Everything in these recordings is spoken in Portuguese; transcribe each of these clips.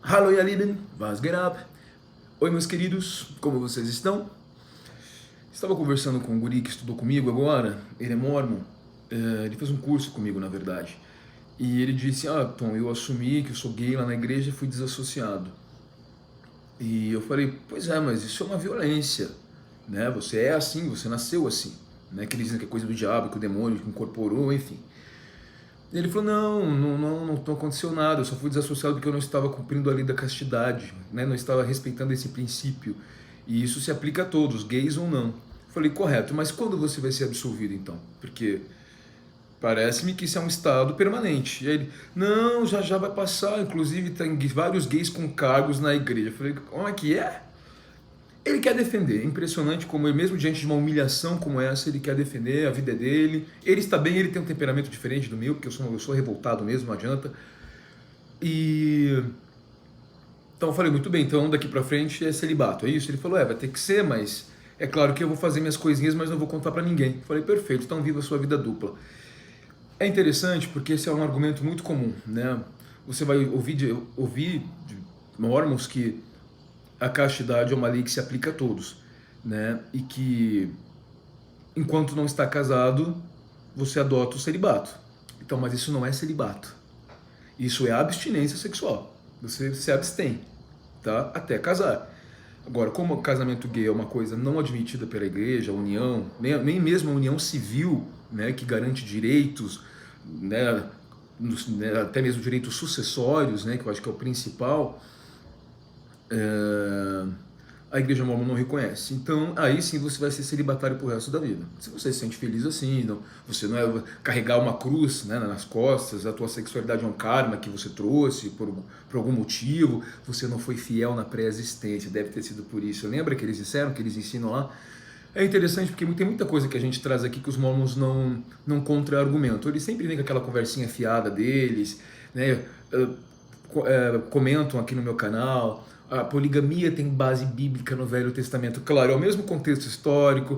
Hallo ihr Lieben, was geht ab? Oi meus queridos, como vocês estão? Estava conversando com um guri que estudou comigo agora, ele é mormon, ele fez um curso comigo na verdade. E ele disse, Tom, eu assumi que eu sou gay lá na igreja e fui desassociado. E eu falei, pois é, mas isso é uma violência, né? Você é assim, você nasceu assim, né? Que eles dizem que é coisa do diabo, que o demônio que incorporou, enfim. E ele falou, não aconteceu nada, eu só fui desassociado porque eu não estava cumprindo a lei da castidade, né? Não estava respeitando esse princípio. E isso se aplica a todos, gays ou não. Eu falei, correto, mas quando você vai ser absolvido então? Porque parece-me que isso é um estado permanente. E aí ele, não, já vai passar, inclusive tem vários gays com cargos na igreja. Eu falei, como é que é? Ele quer defender, impressionante como ele, mesmo diante de uma humilhação como essa, ele quer defender, a vida é dele, ele está bem, ele tem um temperamento diferente do meu, porque eu sou revoltado mesmo, não adianta. E então eu falei, muito bem, então daqui pra frente é celibato, é isso? Ele falou, vai ter que ser, mas é claro que eu vou fazer minhas coisinhas, mas não vou contar pra ninguém. Eu falei, perfeito, então viva a sua vida dupla. É interessante porque esse é um argumento muito comum, né? Você vai ouvir de mormons que a castidade é uma lei que se aplica a todos, né? E que enquanto não está casado, você adota o celibato. Então, mas isso não é celibato. Isso é abstinência sexual. Você se abstém, tá? Até casar. Agora, como o casamento gay é uma coisa não admitida pela igreja, a união, nem mesmo a união civil, né, que garante direitos, né, até mesmo direitos sucessórios, né, que eu acho que é o principal, a igreja mormon não reconhece. Então, aí sim você vai ser celibatário pro resto da vida. Se você se sente feliz assim, não, você não é carregar uma cruz, né, nas costas, a tua sexualidade é um karma que você trouxe por algum motivo, você não foi fiel na pré-existência, deve ter sido por isso. Lembra que eles disseram, que eles ensinam lá? É interessante porque tem muita coisa que a gente traz aqui que os mormons não contra-argumentam. Eles sempre vêm com aquela conversinha fiada deles, né? Comentam aqui no meu canal, a poligamia tem base bíblica no Velho Testamento. Claro, é o mesmo contexto histórico,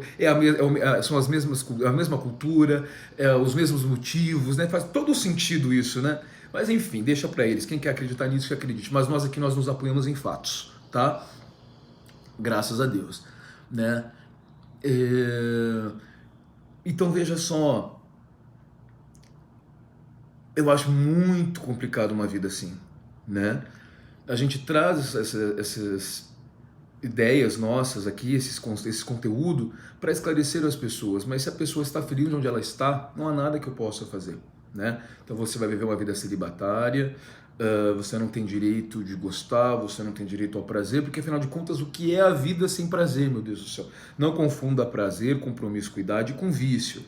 são as mesmas, a mesma cultura, os mesmos motivos, né? Faz todo sentido isso, né? Mas enfim, deixa para eles. Quem quer acreditar nisso, que acredite. Mas nós aqui nós nos apoiamos em fatos, tá? Graças a Deus, né? Então veja só, eu acho muito complicado uma vida assim, né? A gente traz essas ideias nossas aqui, esse conteúdo para esclarecer as pessoas, mas se a pessoa está feliz onde ela está, não há nada que eu possa fazer, né? Então você vai viver uma vida celibatária, você não tem direito de gostar, você não tem direito ao prazer, porque afinal de contas o que é a vida sem prazer, meu Deus do céu? Não confunda prazer com promiscuidade e com vício.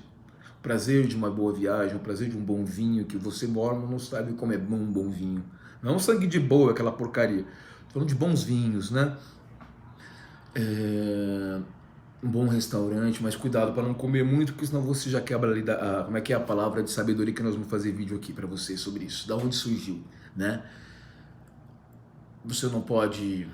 O prazer de uma boa viagem, o prazer de um bom vinho, que você mormon não sabe como é bom um bom vinho. Não sangue de boa, aquela porcaria. Tô falando de bons vinhos, né? Um bom restaurante, mas cuidado para não comer muito, porque senão você já quebra ali como é que é a palavra de sabedoria que nós vamos fazer vídeo aqui para você sobre isso. Da onde surgiu, né? Você não pode...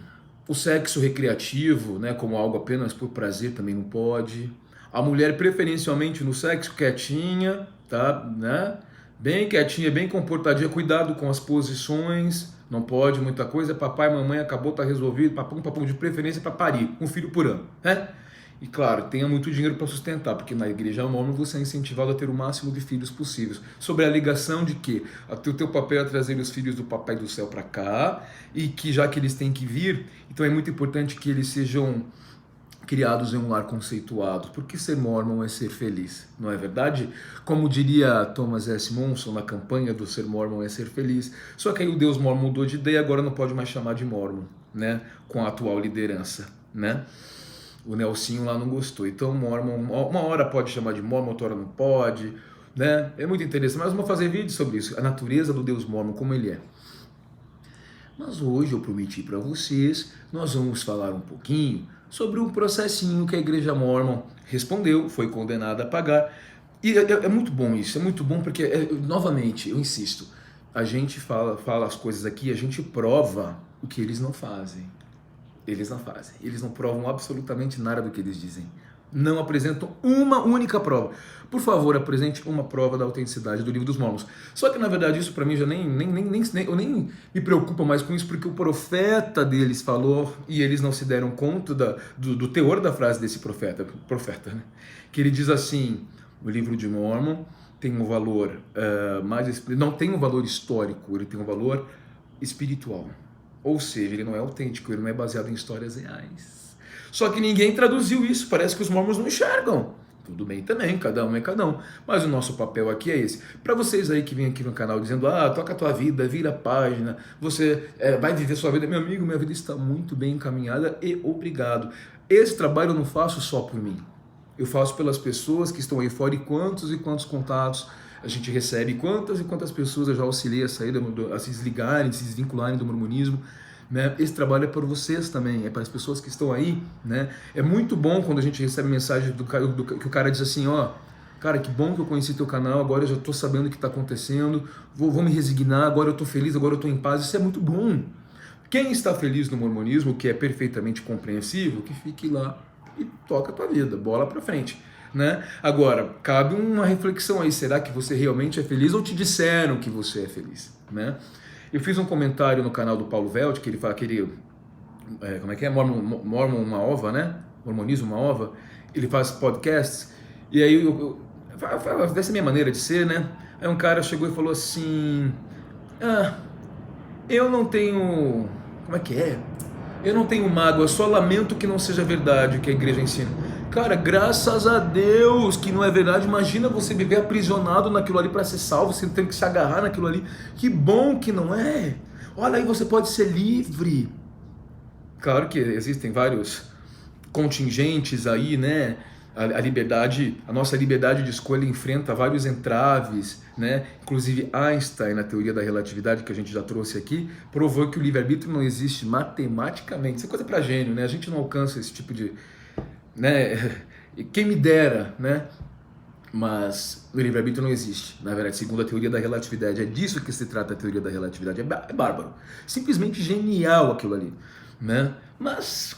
O sexo recreativo, né, como algo apenas por prazer, também não pode. A mulher, preferencialmente no sexo, quietinha, tá, né? Bem quietinha, bem comportadinha, cuidado com as posições, não pode muita coisa, papai, mamãe, acabou, tá resolvido, papum, de preferência para parir, um filho por ano, né? E claro, tenha muito dinheiro para sustentar, porque na igreja mormon você é incentivado a ter o máximo de filhos possíveis, sobre a alegação de que o teu papel é trazer os filhos do papai do céu para cá, e que já que eles têm que vir, então é muito importante que eles sejam criados em um lar conceituado, porque ser mormon é ser feliz, não é verdade? Como diria Thomas S. Monson na campanha do ser mormon é ser feliz, só que aí o Deus mormon mudou de ideia, agora não pode mais chamar de mormon, né? Com a atual liderança, né? O Nelsinho lá não gostou, então mormon, uma hora pode chamar de mormon, outra hora não pode, né? É muito interessante, mas vamos fazer vídeo sobre isso, a natureza do Deus mormon, como ele é. Mas hoje eu prometi para vocês, nós vamos falar um pouquinho sobre um processinho que a Igreja Mormon respondeu, foi condenada a pagar. E é muito bom isso, é muito bom porque, novamente, eu insisto, a gente fala as coisas aqui, a gente prova o que eles não fazem. Eles não fazem, eles não provam absolutamente nada do que eles dizem. Não apresentam uma única prova. Por favor, apresente uma prova da autenticidade do livro dos Mormons. Só que, na verdade, isso para mim já eu nem me preocupo mais com isso, porque o profeta deles falou e eles não se deram conta do teor da frase desse profeta, né? Que ele diz assim, o livro de Mormon tem um valor não tem um valor histórico, ele tem um valor espiritual. Ou seja, ele não é autêntico, ele não é baseado em histórias reais. Só que ninguém traduziu isso, parece que os mormons não enxergam. Tudo bem também, cada um é cada um. Mas o nosso papel aqui é esse. Para vocês aí que vêm aqui no canal dizendo, toca a tua vida, vira a página, você vai viver sua vida. Meu amigo, minha vida está muito bem encaminhada e obrigado. Esse trabalho eu não faço só por mim. Eu faço pelas pessoas que estão aí fora e quantos contatos a gente recebe, quantas e quantas pessoas eu já auxiliei a sair, a se desligarem, se desvincularem do mormonismo. Né? Esse trabalho é para vocês também, é para as pessoas que estão aí, né? É muito bom quando a gente recebe mensagem que o cara diz assim, cara, que bom que eu conheci teu canal, agora eu já estou sabendo o que está acontecendo, vou me resignar, agora eu estou feliz, agora eu estou em paz. Isso é muito bom. Quem está feliz no mormonismo, que é perfeitamente compreensível, que fique lá e toca a tua vida, bola para frente. Né? Agora, cabe uma reflexão aí, será que você realmente é feliz ou te disseram que você é feliz? Né? Eu fiz um comentário no canal do Paulo Velt, que ele fala que ele, como é que é? Mormon uma ova, né? Mormonismo uma ova. Ele faz podcasts, e aí dessa minha maneira de ser, né? Aí um cara chegou e falou assim, eu não tenho, como é que é? Eu não tenho mágoa, eu só lamento que não seja verdade o que a igreja ensina. Cara, graças a Deus que não é verdade. Imagina você viver aprisionado naquilo ali para ser salvo, você tem que se agarrar naquilo ali. Que bom que não é. Olha aí, você pode ser livre. Claro que existem vários contingentes aí, né? A liberdade, a nossa liberdade de escolha enfrenta vários entraves, né? Inclusive Einstein, na teoria da relatividade que a gente já trouxe aqui, provou que o livre-arbítrio não existe matematicamente. Isso é coisa para gênio, né? A gente não alcança esse tipo de, né? Quem me dera, né? Mas o livre-arbítrio não existe, na verdade, segundo a teoria da relatividade. É disso que se trata a teoria da relatividade. É bárbaro, simplesmente genial aquilo ali, né? Mas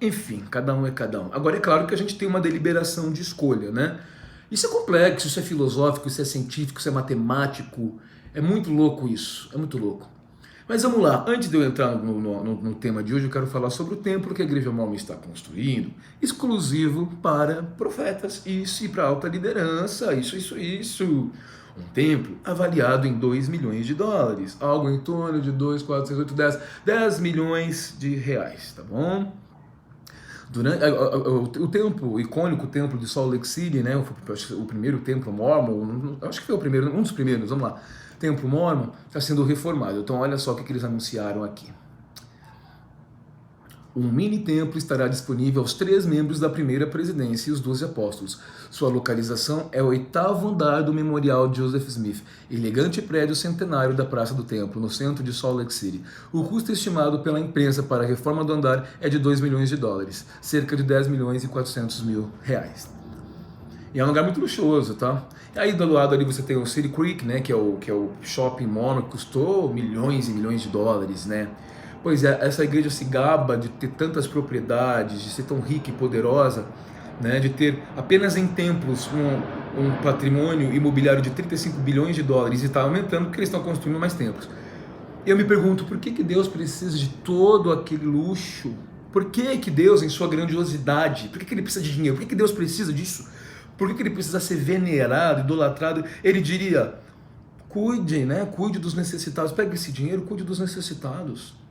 enfim, cada um é cada um. Agora é claro que a gente tem uma deliberação de escolha, né? Isso é complexo, isso é filosófico, isso é científico, isso é matemático. É muito louco isso, é muito louco. Mas vamos lá, antes de eu entrar no tema de hoje, eu quero falar sobre o templo que a Igreja Mormon está construindo, exclusivo para profetas, isso, e para alta liderança, isso. Um templo avaliado em 2 milhões de dólares, algo em torno de 2, 4, 6, 8, 10 milhões de reais, tá bom? Durante o templo, o icônico templo de Salt Lake City, né, o primeiro templo mormon, acho que foi o primeiro, um dos primeiros, vamos lá, templo mormon, está sendo reformado. Então olha só o que eles anunciaram aqui. Um mini templo estará disponível aos 3 membros da primeira presidência e os 12 apóstolos. Sua localização é o 8º andar do Memorial Joseph Smith, elegante prédio centenário da Praça do Templo, no centro de Salt Lake City. O custo estimado pela imprensa para a reforma do andar é de 2 milhões de dólares, cerca de 10 milhões e 400 mil reais. E é um lugar muito luxuoso, tá? E aí do lado ali você tem o City Creek, né, que é o shopping mormon, que custou milhões e milhões de dólares, né? Pois é, essa igreja se gaba de ter tantas propriedades, de ser tão rica e poderosa, né, de ter apenas em templos um patrimônio imobiliário de 35 bilhões de dólares, e está aumentando porque eles estão construindo mais templos. Eu me pergunto, por que Deus precisa de todo aquele luxo? Por que Deus, em sua grandiosidade, por que ele precisa de dinheiro? Por que Deus precisa disso? Por que ele precisa ser venerado, idolatrado? Ele diria, cuide, né? Cuide dos necessitados, pegue esse dinheiro, cuide dos necessitados.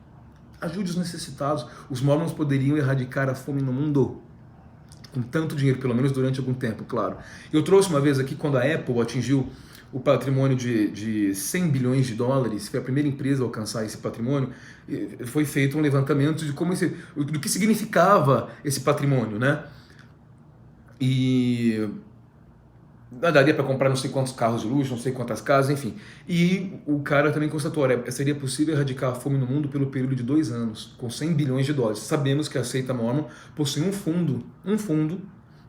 Ajude os necessitados. Os mormons poderiam erradicar a fome no mundo com tanto dinheiro, pelo menos durante algum tempo, claro. Eu trouxe uma vez aqui, quando a Apple atingiu o patrimônio de 100 bilhões de dólares, foi a primeira empresa a alcançar esse patrimônio, foi feito um levantamento de do que significava esse patrimônio, né? E daria para comprar não sei quantos carros de luxo, não sei quantas casas, enfim. E o cara também constatou, olha, seria possível erradicar a fome no mundo pelo período de 2 anos, com 100 bilhões de dólares. Sabemos que a seita mormon possui um fundo,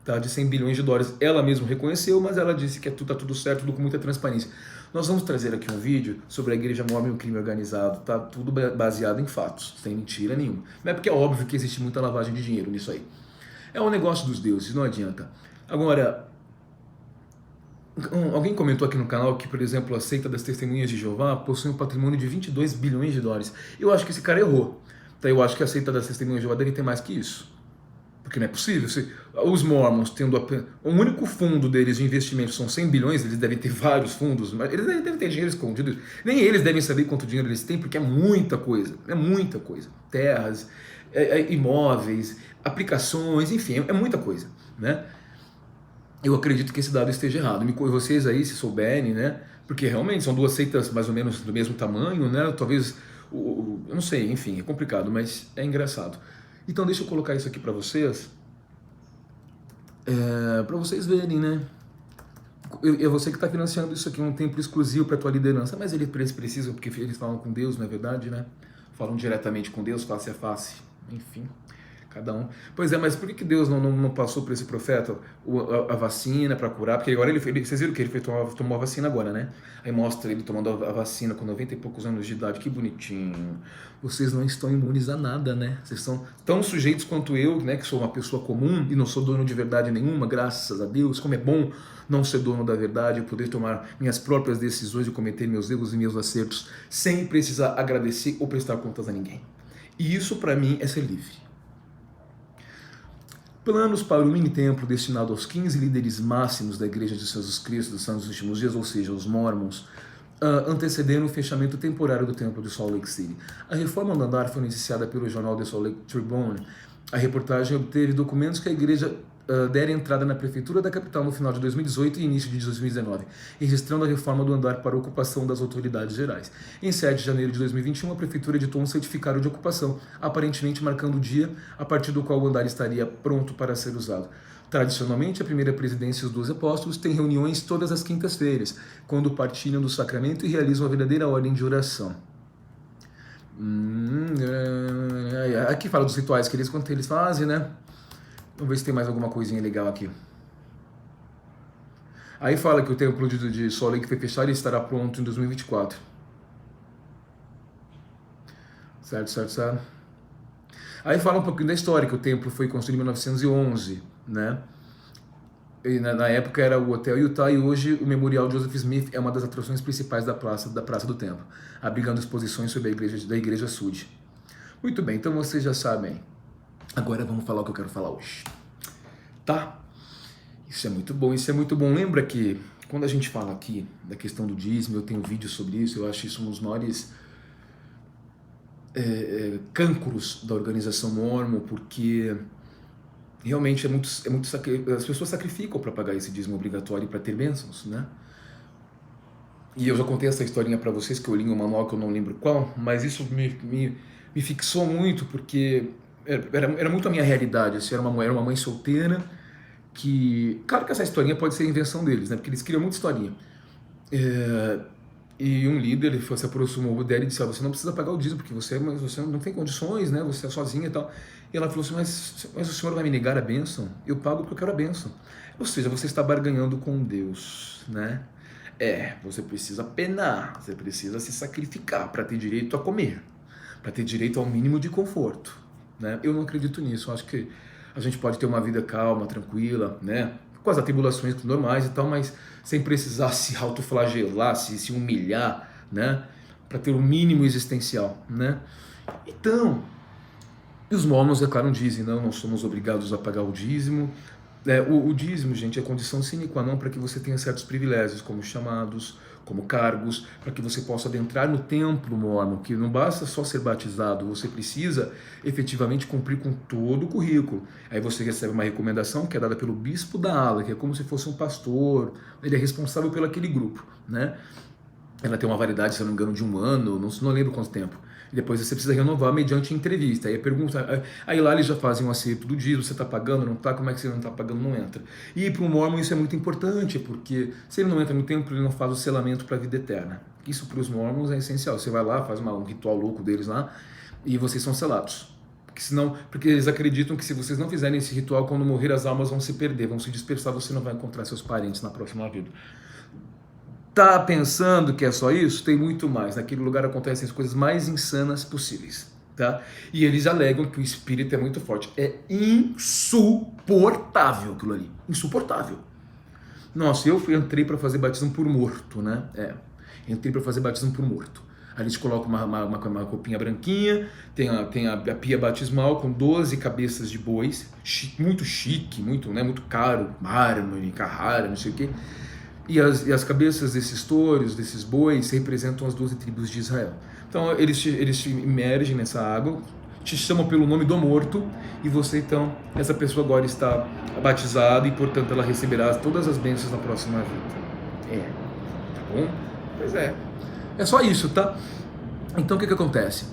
tá, de 100 bilhões de dólares. Ela mesma reconheceu, mas ela disse que tá tudo certo, tudo com muita transparência. Nós vamos trazer aqui um vídeo sobre a Igreja Mormon e o crime organizado, tá tudo baseado em fatos, sem mentira nenhuma. Não é porque é óbvio que existe muita lavagem de dinheiro nisso aí. É um negócio dos deuses, não adianta. Agora, alguém comentou aqui no canal que, por exemplo, a seita das Testemunhas de Jeová possui um patrimônio de 22 bilhões de dólares. Eu acho que esse cara errou. Então, eu acho que a seita das Testemunhas de Jeová deve ter mais que isso. Porque não é possível. Os Mormons tendo o único fundo deles de investimento são 100 bilhões, eles devem ter vários fundos, mas eles devem ter dinheiro escondido. Nem eles devem saber quanto dinheiro eles têm, porque é muita coisa. É muita coisa. Terras, imóveis, aplicações, enfim, é muita coisa, né? Eu acredito que esse dado esteja errado. Vocês aí, se souberem, né? Porque realmente são duas seitas mais ou menos do mesmo tamanho, né? Talvez, eu não sei, enfim, é complicado, mas é engraçado. Então deixa eu colocar isso aqui para vocês verem, né? É você que está financiando isso aqui, um templo exclusivo para a tua liderança, mas eles precisam, porque eles falam com Deus, não é verdade, né? Falam diretamente com Deus, face a face, enfim. Cada um. Pois é, mas por que Deus não passou para esse profeta a vacina para curar? Porque agora vocês viram que ele tomou a vacina agora, né? Aí mostra ele tomando a vacina com 90 e poucos anos de idade, que bonitinho. Vocês não estão imunes a nada, né? Vocês são tão sujeitos quanto eu, né? Que sou uma pessoa comum e não sou dono de verdade nenhuma, graças a Deus. Como é bom não ser dono da verdade, poder tomar minhas próprias decisões e cometer meus erros e meus acertos sem precisar agradecer ou prestar contas a ninguém. E isso para mim é ser livre. Planos para o mini-templo destinado aos 15 líderes máximos da Igreja de Jesus Cristo dos Santos dos Últimos Dias, ou seja, os Mormons, antecederam o fechamento temporário do templo de Salt Lake City. A reforma do andar foi noticiada pelo jornal The Salt Lake Tribune. A reportagem obteve documentos que a igreja dera entrada na prefeitura da capital no final de 2018 e início de 2019, registrando a reforma do andar para ocupação das autoridades gerais. Em 7 de janeiro de 2021, a prefeitura editou um certificado de ocupação, aparentemente marcando o dia a partir do qual o andar estaria pronto para ser usado. Tradicionalmente, a primeira presidência e os 12 apóstolos têm reuniões todas as quintas-feiras, quando partilham do sacramento e realizam a verdadeira ordem de oração. Aqui fala dos rituais que eles fazem, né? Vamos ver se tem mais alguma coisinha legal aqui. Aí fala que o templo de Salt Lake foi fechado e estará pronto em 2024. Certo. Aí fala um pouquinho da história, que o templo foi construído em 1911, né? E na época era o Hotel Utah e hoje o Memorial Joseph Smith é uma das atrações principais da Praça do Templo, abrigando exposições sobre a Igreja Sud. Muito bem, então vocês já sabem. Agora vamos falar o que eu quero falar hoje. Tá? Isso é muito bom, isso é muito bom. Lembra que quando a gente fala aqui da questão do dízimo, eu tenho um vídeo sobre isso, eu acho isso um dos maiores cânceres da organização Mormon, porque realmente as pessoas sacrificam para pagar esse dízimo obrigatório para ter bênçãos, né? E eu já contei essa historinha para vocês, que eu li em um manual que eu não lembro qual, mas isso me fixou muito, porque era muito a minha realidade. Assim, era uma mãe solteira que... Claro que essa historinha pode ser invenção deles, né? Porque eles criam muita historinha. E um líder se aproximou dela e disse: você não precisa pagar o dízimo, porque você não tem condições, né? Você é sozinha e tal. E ela falou assim: mas o senhor vai me negar a bênção? Eu pago porque eu quero a bênção. Ou seja, você está barganhando com Deus, né? Você precisa penar, você precisa se sacrificar para ter direito a comer, para ter direito ao mínimo de conforto, né? Eu não acredito nisso. Eu acho que a gente pode ter uma vida calma, tranquila, né? Com as atribulações normais e tal, mas sem precisar se autoflagelar, se humilhar, né? Para ter o mínimo existencial, né? Então, os Mormons, é claro, dizem: não somos obrigados a pagar o dízimo. O dízimo, gente, é condição sine qua non para que você tenha certos privilégios, como chamados, como cargos, para que você possa adentrar no templo mormon, que não basta só ser batizado, você precisa efetivamente cumprir com todo o currículo. Aí você recebe uma recomendação que é dada pelo bispo da ala, que é como se fosse um pastor, ele é responsável pelo aquele grupo, né? Ela tem uma validade, se eu não me engano, de 1 ano, não lembro quanto tempo. E depois você precisa renovar mediante entrevista. Aí pergunta, aí lá eles já fazem um acerto do dízimo, você está pagando, não está? Como é que você não está pagando, não entra? E para o Mormon isso é muito importante, porque se ele não entra no templo, ele não faz o selamento para a vida eterna. Isso para os Mormons é essencial. Você vai lá, faz um ritual louco deles lá, e vocês são selados. Porque eles acreditam que se vocês não fizerem esse ritual, quando morrer as almas vão se perder, vão se dispersar, você não vai encontrar seus parentes na próxima vida. Tá pensando que é só isso? Tem muito mais. Naquele lugar acontecem as coisas mais insanas possíveis. tá? E eles alegam que o espírito é muito forte. É insuportável aquilo ali, insuportável. Nossa, entrei para fazer batismo por morto, né? Entrei para fazer batismo por morto. Aí eles colocam uma roupinha branquinha, tem a pia batismal com 12 cabeças de bois, muito chique, muito, né, muito caro, mármore, Carrara, não sei o quê. E as cabeças desses touros, desses bois, representam as 12 tribos de Israel. Então eles te imergem nessa água, te chamam pelo nome do morto, e você então, essa pessoa agora está batizada e portanto ela receberá todas as bênçãos na próxima vida. Tá bom? Pois é. É só isso, tá? Então o que acontece?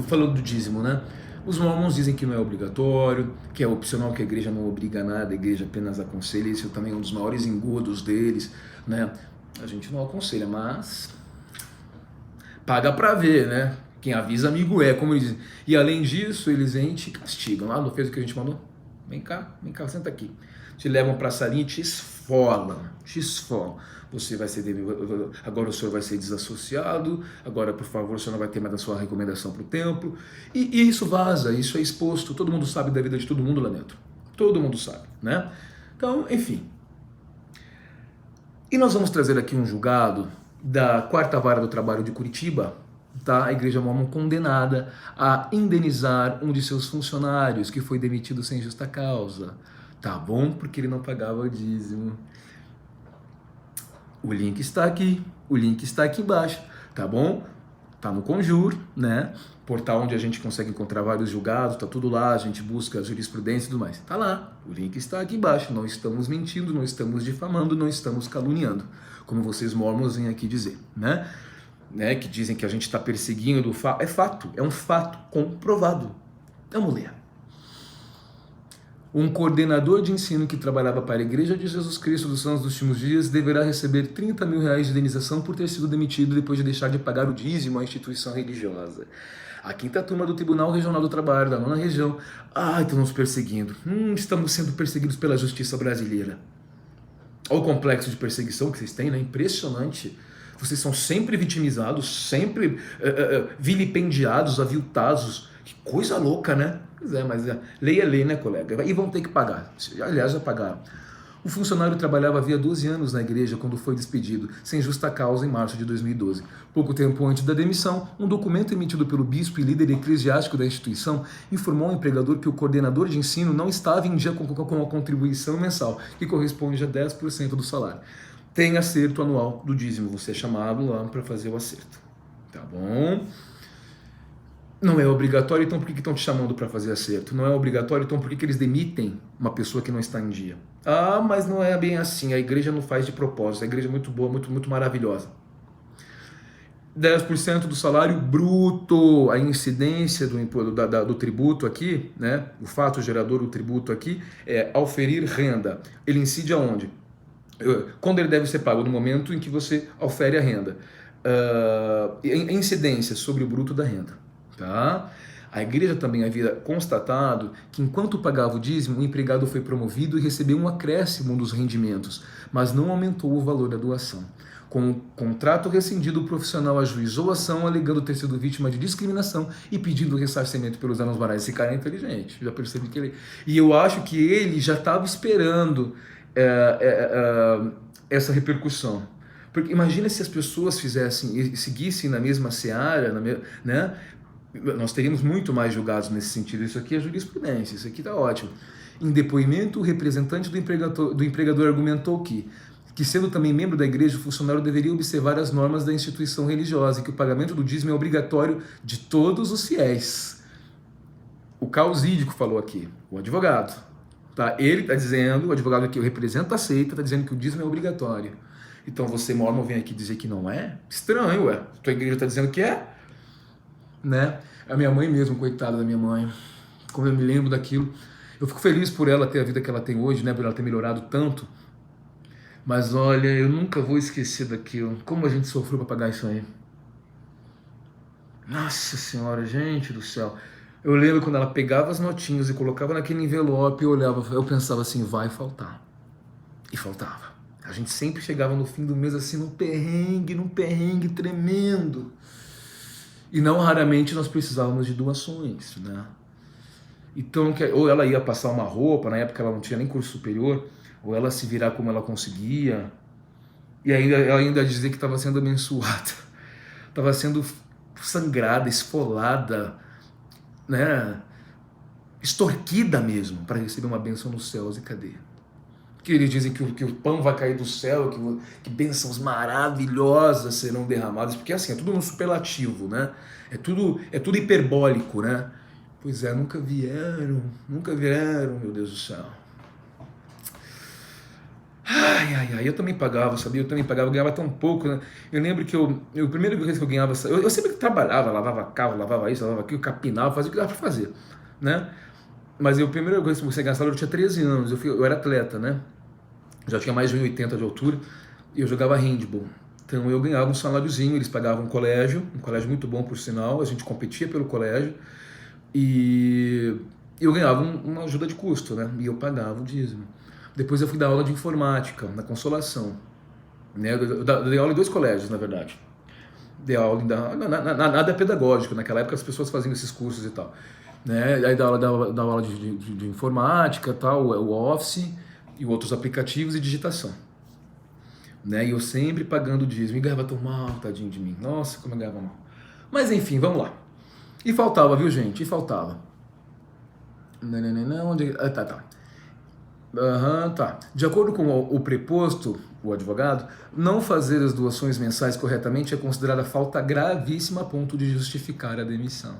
Falando do dízimo, né? Os mormons dizem que não é obrigatório, que é opcional, que a igreja não obriga nada, a igreja apenas aconselha. Isso também é um dos maiores engodos deles, né? A gente não aconselha, mas paga pra ver, né? Quem avisa, amigo é, como eles dizem. E além disso, eles vêm e te castigam. Não fez o que a gente mandou? Vem cá, senta aqui. Te levam pra salinha e te esfolam. Você vai ser agora o senhor vai ser desassociado, agora por favor o senhor não vai ter mais a sua recomendação para o templo, e isso vaza, isso é exposto, todo mundo sabe da vida de todo mundo lá dentro, todo mundo sabe, né? Então, enfim. E nós vamos trazer aqui um julgado da Quarta Vara do Trabalho de Curitiba, tá? A Igreja Mormon condenada a indenizar um de seus funcionários que foi demitido sem justa causa, tá bom? Porque ele não pagava o dízimo. O link está aqui embaixo, tá bom? Tá no Conjur, né? Portal onde a gente consegue encontrar vários julgados, tá tudo lá, a gente busca jurisprudência e tudo mais. Tá lá, o link está aqui embaixo. Não estamos mentindo, não estamos difamando, não estamos caluniando, como vocês mormons vêm aqui dizer, né? Que dizem que a gente está perseguindo, é fato, é um fato comprovado. Vamos ler. Um coordenador de ensino que trabalhava para a Igreja de Jesus Cristo dos Santos dos Últimos Dias deverá receber 30 mil reais de indenização por ter sido demitido depois de deixar de pagar o dízimo à instituição religiosa. A quinta turma do Tribunal Regional do Trabalho, da 9ª região. Estão nos perseguindo. Estamos sendo perseguidos pela justiça brasileira. Olha o complexo de perseguição que vocês têm, né? Impressionante. Vocês são sempre vitimizados, sempre vilipendiados, aviltados. Que coisa louca, né? Pois é, mas lei é lei, né, colega? E vão ter que pagar. Aliás, já pagaram. O funcionário trabalhava havia 12 anos na igreja quando foi despedido, sem justa causa, em março de 2012. Pouco tempo antes da demissão, um documento emitido pelo bispo e líder eclesiástico da instituição informou ao empregador que o coordenador de ensino não estava em dia com a contribuição mensal, que corresponde a 10% do salário. Tem acerto anual do dízimo, você é chamado lá para fazer o acerto. Tá bom? Não é obrigatório, então por que estão te chamando para fazer acerto? Não é obrigatório, então por que eles demitem uma pessoa que não está em dia? Mas não é bem assim, a igreja não faz de propósito, a igreja é muito boa, muito maravilhosa. 10% do salário bruto, a incidência do tributo aqui, né? O fato gerador do tributo aqui é auferir renda. Ele incide aonde? Quando ele deve ser pago? No momento em que você aufere a renda. Incidência sobre o bruto da renda. Tá? A igreja também havia constatado que enquanto pagava o dízimo, o empregado foi promovido e recebeu um acréscimo dos rendimentos, mas não aumentou o valor da doação. Com o contrato rescindido, o profissional ajuizou a ação alegando ter sido vítima de discriminação e pedindo ressarcimento pelos danos morais. Esse cara é inteligente, já percebi que ele... E eu acho que ele já estava esperando essa repercussão. Porque imagina se as pessoas seguissem na mesma seara, né? Nós teríamos muito mais julgados nesse sentido. Isso aqui é jurisprudência, isso aqui está ótimo. Em depoimento, o representante do empregador argumentou que sendo também membro da igreja, o funcionário deveria observar as normas da instituição religiosa e que o pagamento do dízimo é obrigatório de todos os fiéis. O causídico falou aqui, o advogado. Tá? Ele está dizendo, o advogado que representa a seita, está dizendo que o dízimo é obrigatório. Então você, mormon, vem aqui dizer que não é? Estranho, ué. Tua igreja está dizendo que é? Né? A minha mãe mesmo, coitada da minha mãe, como eu me lembro daquilo, eu fico feliz por ela ter a vida que ela tem hoje, né? Por ela ter melhorado tanto, mas olha, eu nunca vou esquecer daquilo, como a gente sofreu para pagar isso aí. Nossa senhora, gente do céu, eu lembro quando ela pegava as notinhas e colocava naquele envelope, eu pensava assim, vai faltar, e faltava. A gente sempre chegava no fim do mês assim, num perrengue tremendo. E não raramente nós precisávamos de doações, né? Então, ou ela ia passar uma roupa, na época ela não tinha nem curso superior, ou ela se virar como ela conseguia, e ela ainda dizia que estava sendo abençoada, estava sendo sangrada, esfolada, né? Extorquida mesmo, para receber uma bênção nos céus. E cadê? Que eles dizem que o pão vai cair do céu, que bênçãos maravilhosas serão derramadas, porque assim, é tudo no superlativo, né? É tudo hiperbólico, né? Pois é, nunca vieram, meu Deus do céu. Eu também pagava, sabia? Eu também pagava, eu ganhava tão pouco, né? Eu lembro que a primeira vez que eu ganhava, eu sempre trabalhava, lavava carro, lavava isso, lavava aquilo, capinava, fazia o que dava pra fazer, né? Mas a primeira vez que eu comecei a ganhar salário, eu tinha 13 anos, eu era atleta, né? Já tinha mais de 1,80 de altura, e eu jogava handball. Então eu ganhava um saláriozinho, eles pagavam um colégio muito bom por sinal, a gente competia pelo colégio, e eu ganhava uma ajuda de custo, né? E eu pagava o dízimo. Depois eu fui dar aula de informática, na Consolação. Né? Eu dei aula em 2 colégios, na verdade. Dei aula nada pedagógico, naquela época as pessoas faziam esses cursos e tal. Né? Aí dá aula de informática, tal, o Office e outros aplicativos e digitação. Né? E eu sempre pagando dízimo. E ganhava tão mal, tadinho de mim. Nossa, como eu ganhava mal. Mas enfim, vamos lá. E faltava, viu, gente? E faltava. Onde... Tá. Tá. De acordo com o preposto, o advogado, não fazer as doações mensais corretamente é considerada falta gravíssima a ponto de justificar a demissão.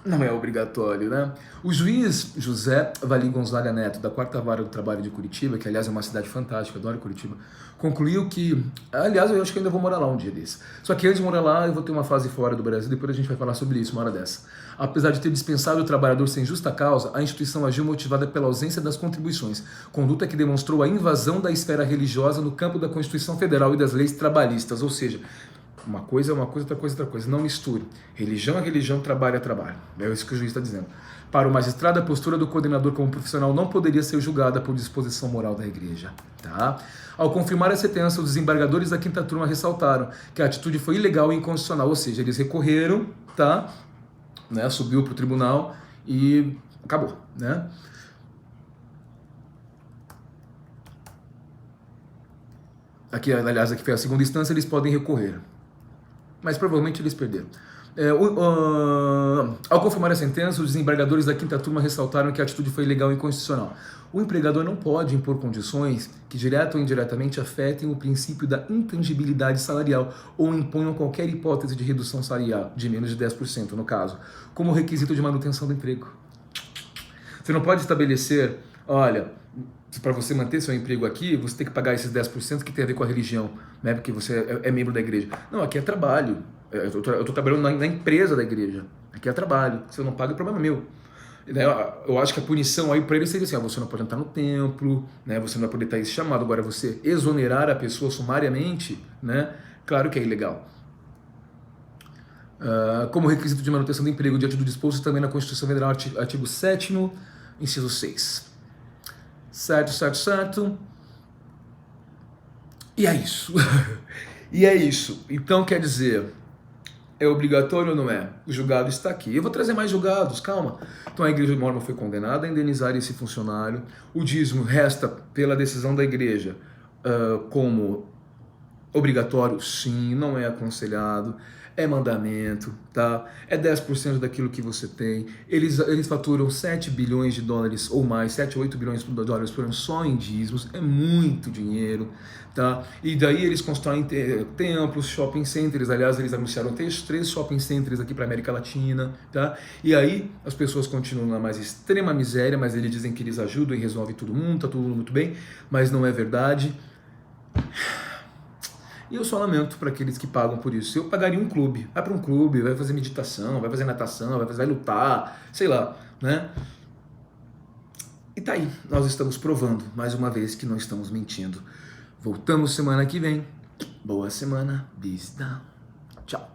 Não é obrigatório, né? O juiz José Vali Gonzaga Neto, da 4ª Vara do Trabalho de Curitiba, que aliás é uma cidade fantástica, adoro Curitiba, concluiu que, aliás, eu acho que ainda vou morar lá um dia desse. Só que antes de morar lá, eu vou ter uma fase fora do Brasil, depois a gente vai falar sobre isso uma hora dessa. Apesar de ter dispensado o trabalhador sem justa causa, a instituição agiu motivada pela ausência das contribuições, conduta que demonstrou a invasão da esfera religiosa no campo da Constituição Federal e das leis trabalhistas, ou seja, uma coisa é uma coisa, outra coisa é outra coisa. Não misture. Religião é religião, trabalho é trabalho. É isso que o juiz está dizendo. Para o magistrado, a postura do coordenador como profissional não poderia ser julgada por disposição moral da igreja. Tá? Ao confirmar a sentença, os desembargadores da 5ª turma ressaltaram que a atitude foi ilegal e inconstitucional. Ou seja, eles recorreram, tá? Né? Subiu para o tribunal e acabou. Né? Aqui, aliás, aqui foi a 2ª instância, eles podem recorrer. Mas provavelmente eles perderam. Ao confirmar a sentença, os desembargadores da 5ª turma ressaltaram que a atitude foi ilegal e inconstitucional. O empregador não pode impor condições que, direta ou indiretamente, afetem o princípio da intangibilidade salarial ou imponham qualquer hipótese de redução salarial, de menos de 10%, no caso, como requisito de manutenção do emprego. Você não pode estabelecer, olha, para você manter seu emprego aqui, você tem que pagar esses 10% que tem a ver com a religião, né? Porque você é membro da igreja. Não, aqui é trabalho. Eu estou trabalhando na empresa da igreja. Aqui é trabalho. Se eu não pago, é problema meu. Eu acho que a punição aí para ele seria assim, você não pode entrar no templo, né? Você não vai poder estar esse chamado. Agora, você exonerar a pessoa sumariamente, né? Claro que é ilegal. Como requisito de manutenção do emprego, diante do disposto também na Constituição Federal, artigo 7º, inciso 6. Certo. E é isso. E é isso. Então, quer dizer, é obrigatório ou não é? O julgado está aqui. Eu vou trazer mais julgados, calma. Então, a igreja mormon foi condenada a indenizar esse funcionário. O dízimo resta pela decisão da igreja como obrigatório, sim, não é aconselhado. É mandamento, tá? É 10% daquilo que você tem. Eles faturam 7 bilhões de dólares ou mais, 7 ou 8 bilhões de dólares por ano só em dízimos. É muito dinheiro, tá? E daí eles constroem templos, shopping centers. Aliás, eles anunciaram 3 shopping centers aqui para América Latina, tá? E aí as pessoas continuam na mais extrema miséria, mas eles dizem que eles ajudam e resolvem todo mundo, tá tudo muito bem, mas não é verdade. E eu só lamento para aqueles que pagam por isso. Eu pagaria um clube. Vai para um clube, vai fazer meditação, vai fazer natação, vai lutar, sei lá, né? E tá aí, nós estamos provando, mais uma vez, que não estamos mentindo. Voltamos semana que vem. Boa semana, bis down. Tchau.